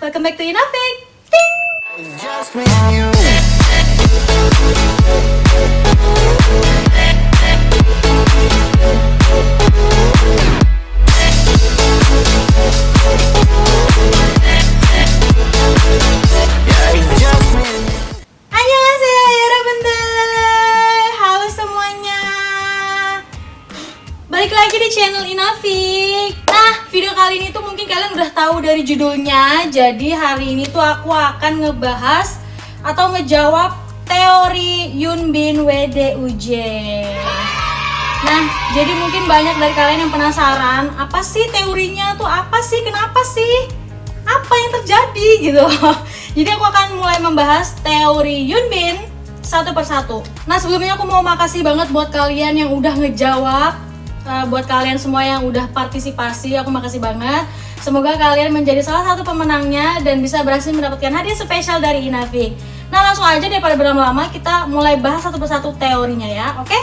welcome back to Inafik. Ting! Just me and you. Yeah, it's just me and you. Annyeonghaseyo 여러분들. Halo semuanya. Balik lagi di channel Inafik. Nah, video kali ini tuh mungkin kalian udah tahu dari judulnya. Jadi hari ini tuh aku akan ngebahas atau ngejawab teori Yunbin WDUJ. Nah, jadi mungkin banyak dari kalian yang penasaran, apa sih teorinya tuh, apa sih, kenapa sih, apa yang terjadi gitu. Jadi aku akan mulai membahas teori Yunbin satu persatu. Nah, sebelumnya aku mau makasih banget buat kalian yang udah ngejawab, buat kalian semua yang udah partisipasi, aku makasih banget. Semoga kalian menjadi salah satu pemenangnya dan bisa berhasil mendapatkan hadiah spesial dari Inafik. Nah, langsung aja daripada berlama-lama, kita mulai bahas satu persatu teorinya ya, oke?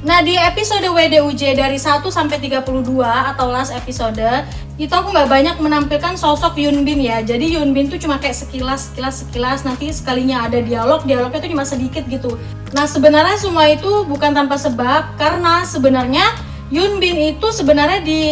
Nah, di episode WDUJ dari 1 sampai 32 atau last episode, itu aku nggak banyak menampilkan sosok Yunbin ya. Jadi Yunbin tuh cuma kayak sekilas, nanti sekalinya ada dialognya tuh cuma sedikit gitu. Nah, sebenarnya semua itu bukan tanpa sebab, karena sebenarnya Yunbin itu sebenarnya di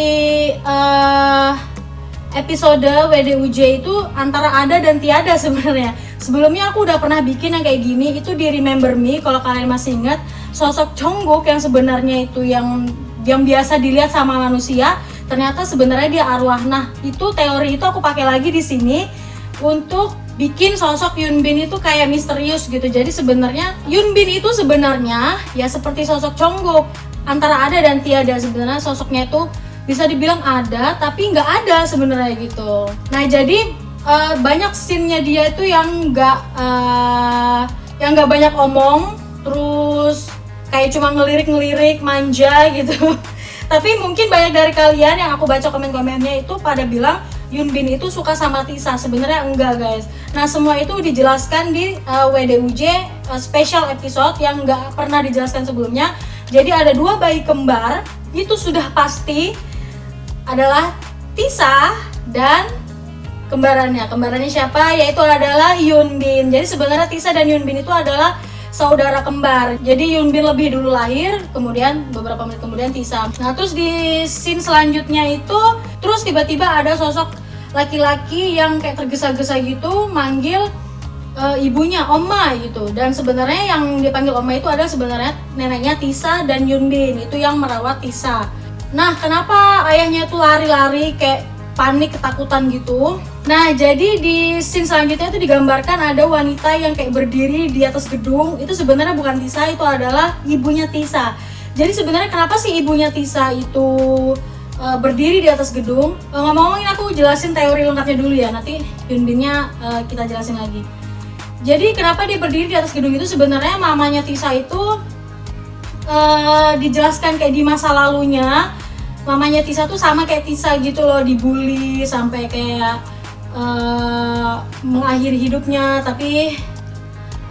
episode WDUJ itu antara ada dan tiada sebenarnya. Sebelumnya aku udah pernah bikin yang kayak gini, itu di Remember Me, kalau kalian masih ingat. Sosok Jungkook yang sebenarnya itu yang biasa dilihat sama manusia, ternyata sebenarnya dia arwah. Nah, itu teori itu aku pakai lagi di sini untuk bikin sosok Yunbin itu kayak misterius gitu. Jadi sebenarnya Yunbin itu sebenarnya ya seperti sosok Jungkook, antara ada dan tiada. Sebenarnya sosoknya itu bisa dibilang ada tapi nggak ada sebenarnya gitu. Nah, jadi banyak scene-nya dia itu yang nggak banyak omong, terus kayak cuma ngelirik manja gitu. Tapi mungkin banyak dari kalian yang aku baca komen-komennya itu pada bilang Yunbin itu suka sama Tisa. Sebenarnya enggak, guys. Nah, semua itu dijelaskan di WDUJ special episode yang nggak pernah dijelaskan sebelumnya. Jadi ada 2 bayi kembar, itu sudah pasti adalah Tisa dan kembarannya siapa? Yaitu adalah Yunbin. Jadi sebenarnya Tisa dan Yunbin itu adalah saudara kembar. Jadi Yunbin lebih dulu lahir, kemudian beberapa menit kemudian Tisa. Nah, terus di scene selanjutnya itu terus tiba-tiba ada sosok laki-laki yang kayak tergesa-gesa gitu manggil ibunya Oma gitu. Dan sebenarnya yang dipanggil Oma itu adalah sebenarnya neneknya Tisa dan Yunbin, itu yang merawat Tisa. Nah, kenapa ayahnya tuh lari-lari kayak panik, ketakutan gitu? Nah, jadi di scene selanjutnya itu digambarkan ada wanita yang kayak berdiri di atas gedung. Itu sebenarnya bukan Tisa, itu adalah ibunya Tisa. Jadi sebenarnya kenapa sih ibunya Tisa itu berdiri di atas gedung? Ngomong-ngomong, ini aku jelasin teori lengkapnya dulu ya, nanti Yunbinnya kita jelasin lagi. Jadi kenapa dia berdiri di atas gedung itu, sebenarnya mamanya Tisa itu dijelaskan kayak di masa lalunya. Mamanya Tisa tuh sama kayak Tisa gitu loh, dibully sampai kayak mengakhiri hidupnya, tapi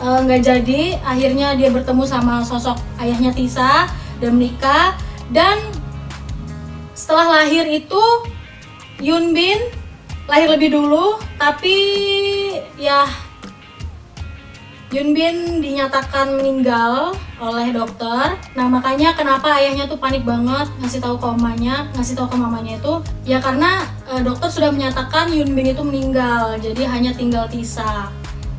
nggak jadi. Akhirnya dia bertemu sama sosok ayahnya Tisa dan menikah. Dan setelah lahir itu Yunbin lahir lebih dulu, tapi ya Yunbin dinyatakan meninggal oleh dokter. Nah, makanya kenapa ayahnya tuh panik banget ngasih tahu ke mamanya itu ya karena dokter sudah menyatakan Yunbin itu meninggal. Jadi hanya tinggal Tisa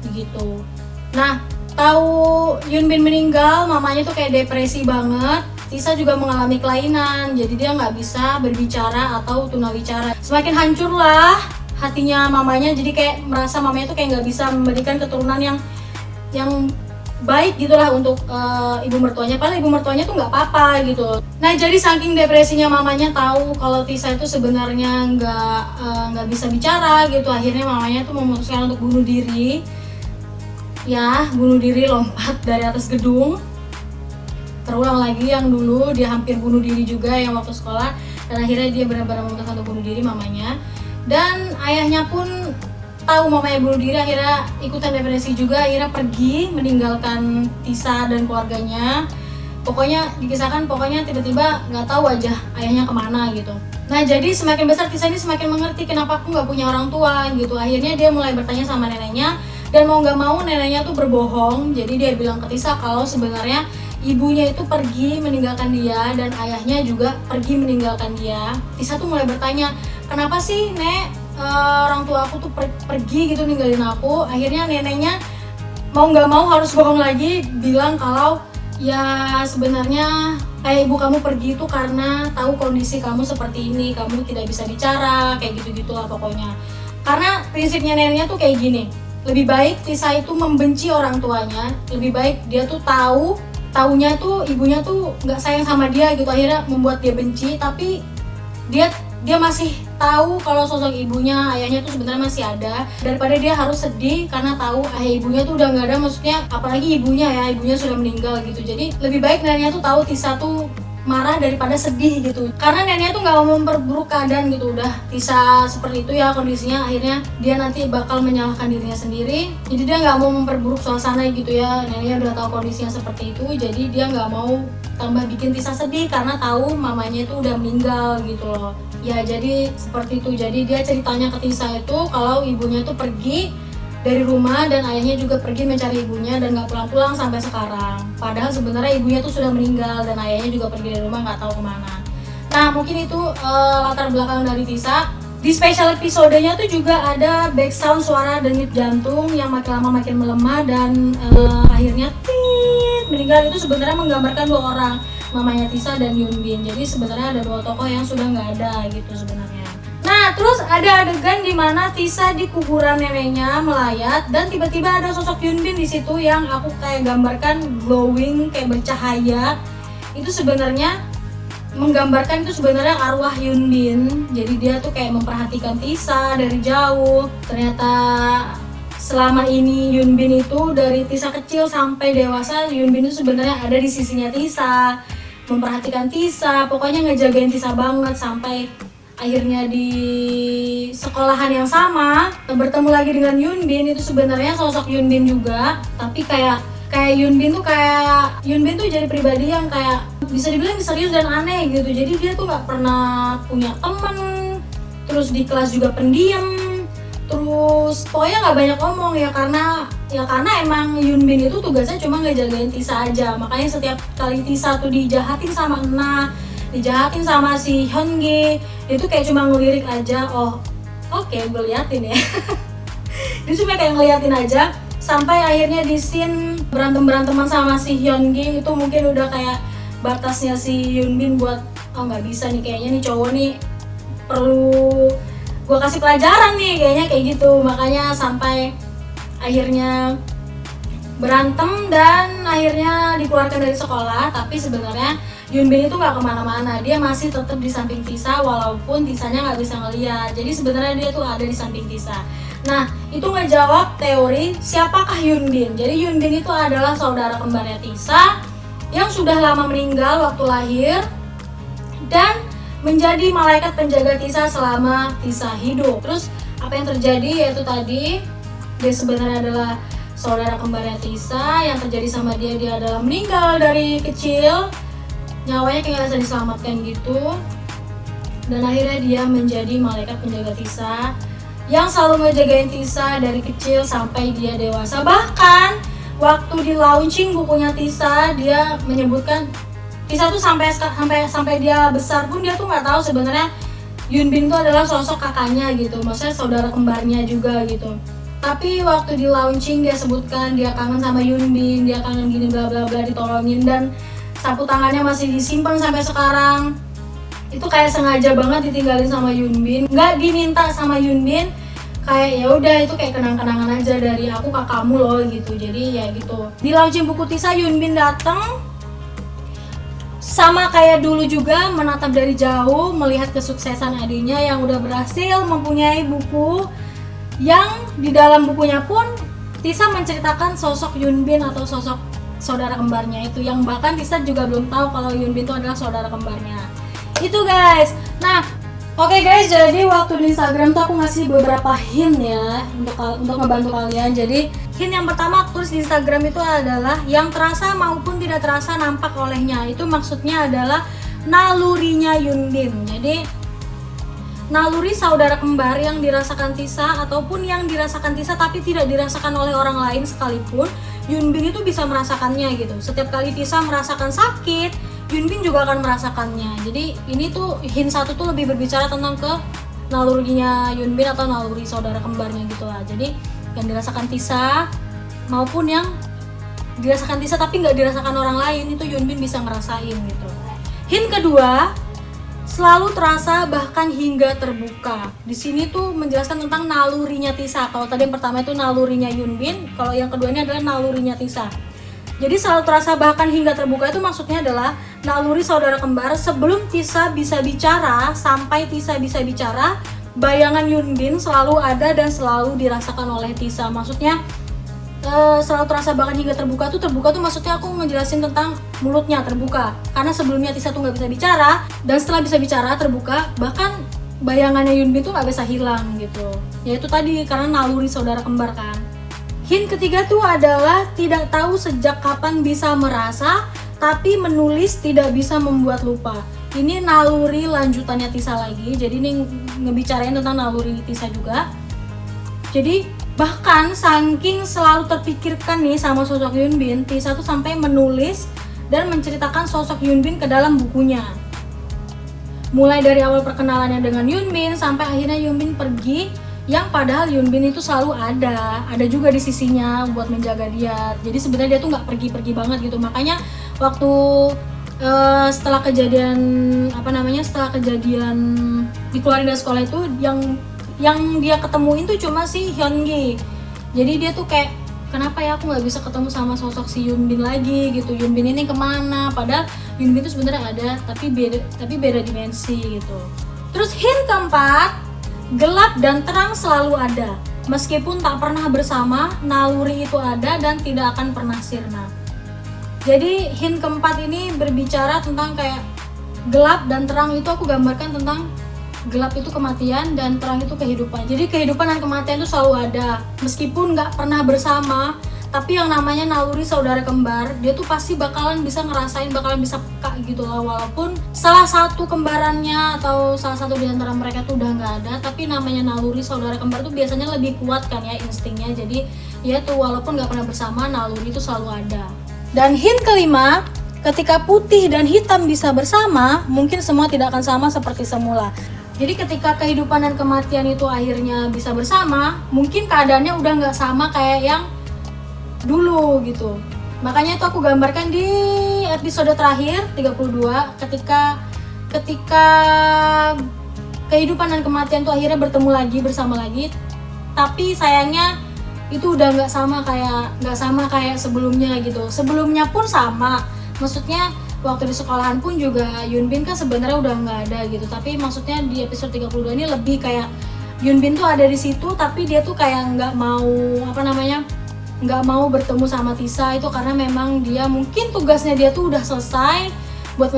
begitu. Nah, tahu Yunbin meninggal, mamanya tuh kayak depresi banget. Tisa juga mengalami kelainan, jadi dia nggak bisa berbicara atau tunawicara. Semakin hancurlah hatinya mamanya, jadi kayak merasa mamanya tuh kayak nggak bisa memberikan keturunan yang baik gitulah untuk ibu mertuanya. Padahal ibu mertuanya tuh nggak apa-apa gitu. Nah, jadi saking depresinya mamanya tahu kalau Tisa itu sebenarnya nggak bisa bicara gitu, akhirnya mamanya tuh memutuskan untuk bunuh diri. Ya, bunuh diri, lompat dari atas gedung. Terulang lagi yang dulu dia hampir bunuh diri juga yang waktu sekolah, dan akhirnya dia benar-benar memutuskan untuk bunuh diri mamanya. Dan ayahnya pun tahu mamanya bunuh diri, akhirnya ikutan depresi juga, akhirnya pergi meninggalkan Tisa dan keluarganya. Pokoknya dikisahkan, pokoknya tiba-tiba nggak tahu aja ayahnya kemana gitu. Nah jadi semakin besar Tisa ini semakin mengerti kenapa aku nggak punya orang tua gitu. Akhirnya dia mulai bertanya sama neneknya, dan mau nggak mau neneknya tuh berbohong. Jadi dia bilang ke Tisa kalau sebenarnya ibunya itu pergi meninggalkan dia dan ayahnya juga pergi meninggalkan dia. Tisa tuh mulai bertanya, kenapa sih Nek, orang tua aku tuh pergi gitu ninggalin aku. Akhirnya neneknya mau nggak mau harus bohong lagi, bilang kalau ya sebenarnya kayak ibu kamu pergi itu karena tahu kondisi kamu seperti ini, kamu tidak bisa bicara, kayak gitu-gitulah pokoknya. Karena prinsipnya neneknya tuh kayak gini, lebih baik Tisa itu membenci orang tuanya, lebih baik dia tuh taunya tuh ibunya tuh nggak sayang sama dia gitu, akhirnya membuat dia benci, tapi dia masih tahu kalau sosok ibunya, ayahnya tuh sebenarnya masih ada, daripada dia harus sedih karena tahu ayah ibunya tuh udah nggak ada, maksudnya apalagi ibunya sudah meninggal gitu. Jadi lebih baik neneknya tuh tahu Tisa tuh marah daripada sedih gitu, karena neneknya tuh nggak mau memperburuk keadaan gitu. Udah Tisa seperti itu ya kondisinya, akhirnya dia nanti bakal menyalahkan dirinya sendiri, jadi dia nggak mau memperburuk suasana gitu ya. Neneknya udah tahu kondisinya seperti itu, jadi dia nggak mau tambah bikin Tisa sedih karena tahu mamanya itu udah meninggal gitu loh. Ya jadi seperti itu. Jadi dia ceritanya ke Tisa itu kalau ibunya tuh pergi dari rumah dan ayahnya juga pergi mencari ibunya dan nggak pulang-pulang sampai sekarang. Padahal sebenarnya ibunya tuh sudah meninggal dan ayahnya juga pergi dari rumah nggak tahu kemana. Nah mungkin itu latar belakang dari Tisa. Di special episodenya tuh juga ada background suara denyut jantung yang makin lama makin melemah dan akhirnya meninggal. Itu sebenarnya menggambarkan dua orang, mamanya Tisa dan Yunbin. Jadi sebenarnya ada dua tokoh yang sudah nggak ada gitu sebenarnya. Nah terus ada adegan di mana Tisa di kuburan neneknya melayat dan tiba-tiba ada sosok Yunbin di situ yang aku kayak gambarkan glowing, kayak bercahaya. Itu sebenarnya menggambarkan itu sebenarnya arwah Yunbin. Jadi dia tuh kayak memperhatikan Tisa dari jauh. Ternyata selama ini Yunbin itu dari Tisa kecil sampai dewasa, Yunbin itu sebenarnya ada di sisinya Tisa, memperhatikan Tisa, pokoknya ngejagain Tisa banget sampai akhirnya di sekolahan yang sama bertemu lagi dengan Yunbin. Itu sebenarnya sosok Yunbin juga, tapi kayak Yunbin tuh jadi pribadi yang kayak bisa dibilang misterius dan aneh gitu. Jadi dia tuh nggak pernah punya temen, terus di kelas juga pendiam, terus pokoknya nggak banyak ngomong ya karena emang Yunbin itu tugasnya cuma ngejagain Tisa aja. Makanya setiap kali Tisa tuh dijahatin sama Ena, dijahatin sama si Hyungi, dia tuh kayak cuma ngelirik aja. Oh oke, gue liatin ya. Dia cuma kayak ngeliatin aja sampai akhirnya di scene berantem-beranteman sama si Hyungi itu mungkin udah kayak batasnya si Yunbin buat oh nggak bisa nih kayaknya nih cowok nih perlu gue kasih pelajaran nih kayaknya kayak gitu. Makanya sampai akhirnya berantem dan akhirnya dikeluarkan dari sekolah. Tapi sebenarnya Yunbin itu nggak kemana-mana, dia masih tetap di samping Tisa walaupun Tisanya nggak bisa ngeliat. Jadi sebenarnya dia tuh ada di samping Tisa. Nah itu ngejawab teori siapakah Yunbin. Jadi Yunbin itu adalah saudara kembarnya Tisa yang sudah lama meninggal waktu lahir dan menjadi malaikat penjaga Tisa selama Tisa hidup. Terus apa yang terjadi yaitu tadi dia sebenarnya adalah saudara kembarnya Tisa. Yang terjadi sama dia adalah meninggal dari kecil, nyawanya kayak nggak bisa diselamatkan gitu, dan akhirnya dia menjadi malaikat penjaga Tisa yang selalu ngejagain Tisa dari kecil sampai dia dewasa. Bahkan waktu di launching bukunya Tisa, dia menyebutkan Tisa tuh sampai dia besar pun dia tuh nggak tahu sebenarnya Yunbin tuh adalah sosok kakaknya gitu, maksudnya saudara kembarnya juga gitu. Tapi waktu di launching dia sebutkan dia kangen sama Yunbin, dia kangen gini bla bla bla, ditolongin, dan sapu tangannya masih disimpan sampai sekarang. Itu kayak sengaja banget ditinggalin sama Yunbin, nggak diminta sama Yunbin, kayak ya udah itu kayak kenang-kenangan aja dari aku kakakmu loh gitu. Jadi ya gitu. Di launching buku Tisa, Yunbin datang sama kayak dulu juga menatap dari jauh melihat kesuksesan adiknya yang udah berhasil mempunyai buku, yang di dalam bukunya pun Tisa menceritakan sosok Yunbin atau sosok saudara kembarnya itu, yang bahkan Tisa juga belum tahu kalau Yunbin itu adalah saudara kembarnya. Itu guys. Nah, oke guys, jadi waktu di Instagram tuh aku ngasih beberapa hint ya untuk ngebantu kalian. Jadi hint yang pertama aku tulis di Instagram itu adalah yang terasa maupun tidak terasa nampak olehnya. Itu maksudnya adalah nalurinya Yunbin. Jadi naluri saudara kembar yang dirasakan Tisa ataupun yang dirasakan Tisa tapi tidak dirasakan oleh orang lain sekalipun, Yunbin itu bisa merasakannya gitu. Setiap kali Tisa merasakan sakit, Yunbin juga akan merasakannya. Jadi ini tuh hint 1 tuh lebih berbicara tentang ke nalurinya Yunbin atau naluri saudara kembarnya gitu lah. Jadi yang dirasakan Tisa maupun yang dirasakan Tisa tapi nggak dirasakan orang lain, itu Yunbin bisa ngerasain gitu. Hint kedua, selalu terasa bahkan hingga terbuka. Di sini tuh menjelaskan tentang nalurinya Tisa. Kalau tadi yang pertama itu nalurinya Yunbin, kalau yang kedua ini adalah nalurinya Tisa. Jadi selalu terasa bahkan hingga terbuka itu maksudnya adalah naluri saudara kembar sebelum Tisa bisa bicara sampai Tisa bisa bicara, bayangan Yunbin selalu ada dan selalu dirasakan oleh Tisa. Maksudnya selalu terasa bahkan hingga terbuka tuh maksudnya aku ngejelasin tentang mulutnya terbuka, karena sebelumnya Tisa tuh nggak bisa bicara dan setelah bisa bicara terbuka, bahkan bayangannya Yunbin tuh nggak bisa hilang gitu. Ya itu tadi karena naluri saudara kembar kan. Hint ketiga tuh adalah tidak tahu sejak kapan bisa merasa, tapi menulis tidak bisa membuat lupa. Ini naluri lanjutannya Tisa lagi, jadi ini ngebicarain tentang naluri Tisa juga. Jadi bahkan saking selalu terpikirkan nih sama sosok Yunbin, Tisa tuh sampai menulis dan menceritakan sosok Yunbin ke dalam bukunya. Mulai dari awal perkenalannya dengan Yunbin sampai akhirnya Yunbin pergi, yang padahal Yunbin itu selalu ada juga di sisinya buat menjaga dia. Jadi sebenarnya dia tuh nggak pergi-pergi banget gitu. Makanya waktu setelah kejadian dikeluarin dari sekolah itu yang dia ketemuin tuh cuma si Hyungi. Jadi dia tuh kayak, kenapa ya aku nggak bisa ketemu sama sosok si Yunbin lagi gitu. Yunbin ini kemana? Padahal Yunbin itu sebenarnya ada, tapi beda dimensi gitu. Terus hint keempat, gelap dan terang selalu ada. Meskipun tak pernah bersama, naluri itu ada dan tidak akan pernah sirna. Jadi hint keempat ini berbicara tentang kayak gelap dan terang itu aku gambarkan tentang gelap itu kematian dan terang itu kehidupan. Jadi kehidupan dan kematian itu selalu ada. Meskipun nggak pernah bersama, tapi yang namanya naluri saudara kembar, dia tuh pasti bakalan bisa ngerasain, bakalan bisa peka gitu loh. Walaupun salah satu kembarannya atau salah satu di antara mereka tuh udah nggak ada, tapi namanya naluri saudara kembar tuh biasanya lebih kuat kan ya instingnya. Jadi ya tuh walaupun nggak pernah bersama, naluri itu selalu ada. Dan hint kelima, ketika putih dan hitam bisa bersama, mungkin semua tidak akan sama seperti semula. Jadi ketika kehidupan dan kematian itu akhirnya bisa bersama, mungkin keadaannya udah nggak sama kayak yang dulu gitu. Makanya itu aku gambarkan di episode terakhir 32, ketika kehidupan dan kematian itu akhirnya bertemu lagi, bersama lagi. Tapi sayangnya itu udah nggak sama kayak sebelumnya gitu. Sebelumnya pun sama, maksudnya waktu di sekolahan pun juga Yunbin kan sebenarnya udah nggak ada gitu. Tapi maksudnya di episode 32 ini lebih kayak Yunbin tuh ada di situ, tapi dia tuh kayak nggak mau bertemu sama Tisa itu karena memang dia mungkin tugasnya dia tuh udah selesai buat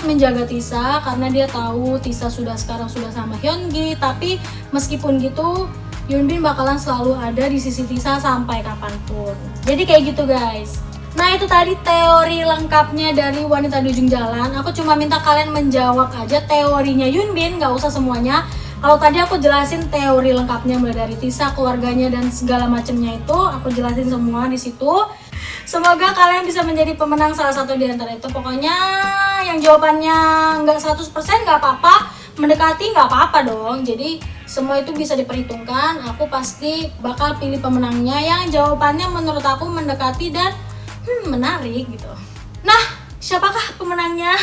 menjaga Tisa, karena dia tahu Tisa sekarang sudah sama Hyungi. Tapi meskipun gitu Yunbin bakalan selalu ada di sisi Tisa sampai kapanpun. Jadi kayak gitu guys. Nah itu tadi teori lengkapnya dari Wanita di Ujung Jalan. Aku cuma minta kalian menjawab aja teorinya Yunbin, gak usah semuanya. Kalau tadi aku jelasin teori lengkapnya mulai dari Tisa, keluarganya dan segala macamnya itu aku jelasin semua di situ. Semoga kalian bisa menjadi pemenang salah satu di antara itu. Pokoknya yang jawabannya nggak 100% nggak apa-apa, mendekati nggak apa-apa dong. Jadi semua itu bisa diperhitungkan. Aku pasti bakal pilih pemenangnya yang jawabannya menurut aku mendekati dan menarik gitu. Nah, siapakah pemenangnya?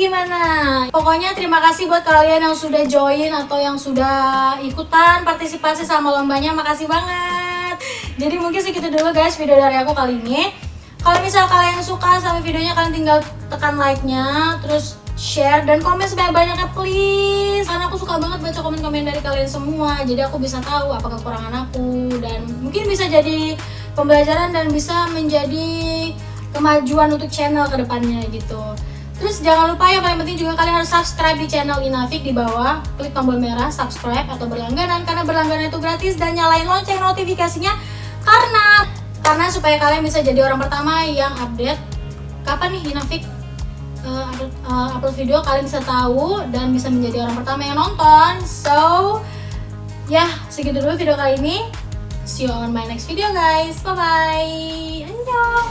gimana? Pokoknya terima kasih buat kalian yang sudah join atau yang sudah ikutan partisipasi sama lombanya, makasih banget. Jadi mungkin segitu dulu guys video dari aku kali ini. Kalau misal kalian suka sama videonya, kalian tinggal tekan like-nya, terus share dan komen sebanyak-banyaknya please. Karena aku suka banget baca komen-komen dari kalian semua. Jadi aku bisa tahu apa kekurangan aku dan mungkin bisa jadi pembelajaran dan bisa menjadi kemajuan untuk channel kedepannya gitu. Terus jangan lupa yang paling penting juga kalian harus subscribe di channel Inafik di bawah. Klik tombol merah subscribe atau berlangganan karena berlangganan itu gratis, dan nyalain lonceng notifikasinya karena supaya kalian bisa jadi orang pertama yang update kapan nih Inafik upload video, kalian bisa tahu dan bisa menjadi orang pertama yang nonton. So ya segitu dulu video kali ini. See you on my next video guys. Bye bye. Annyeong.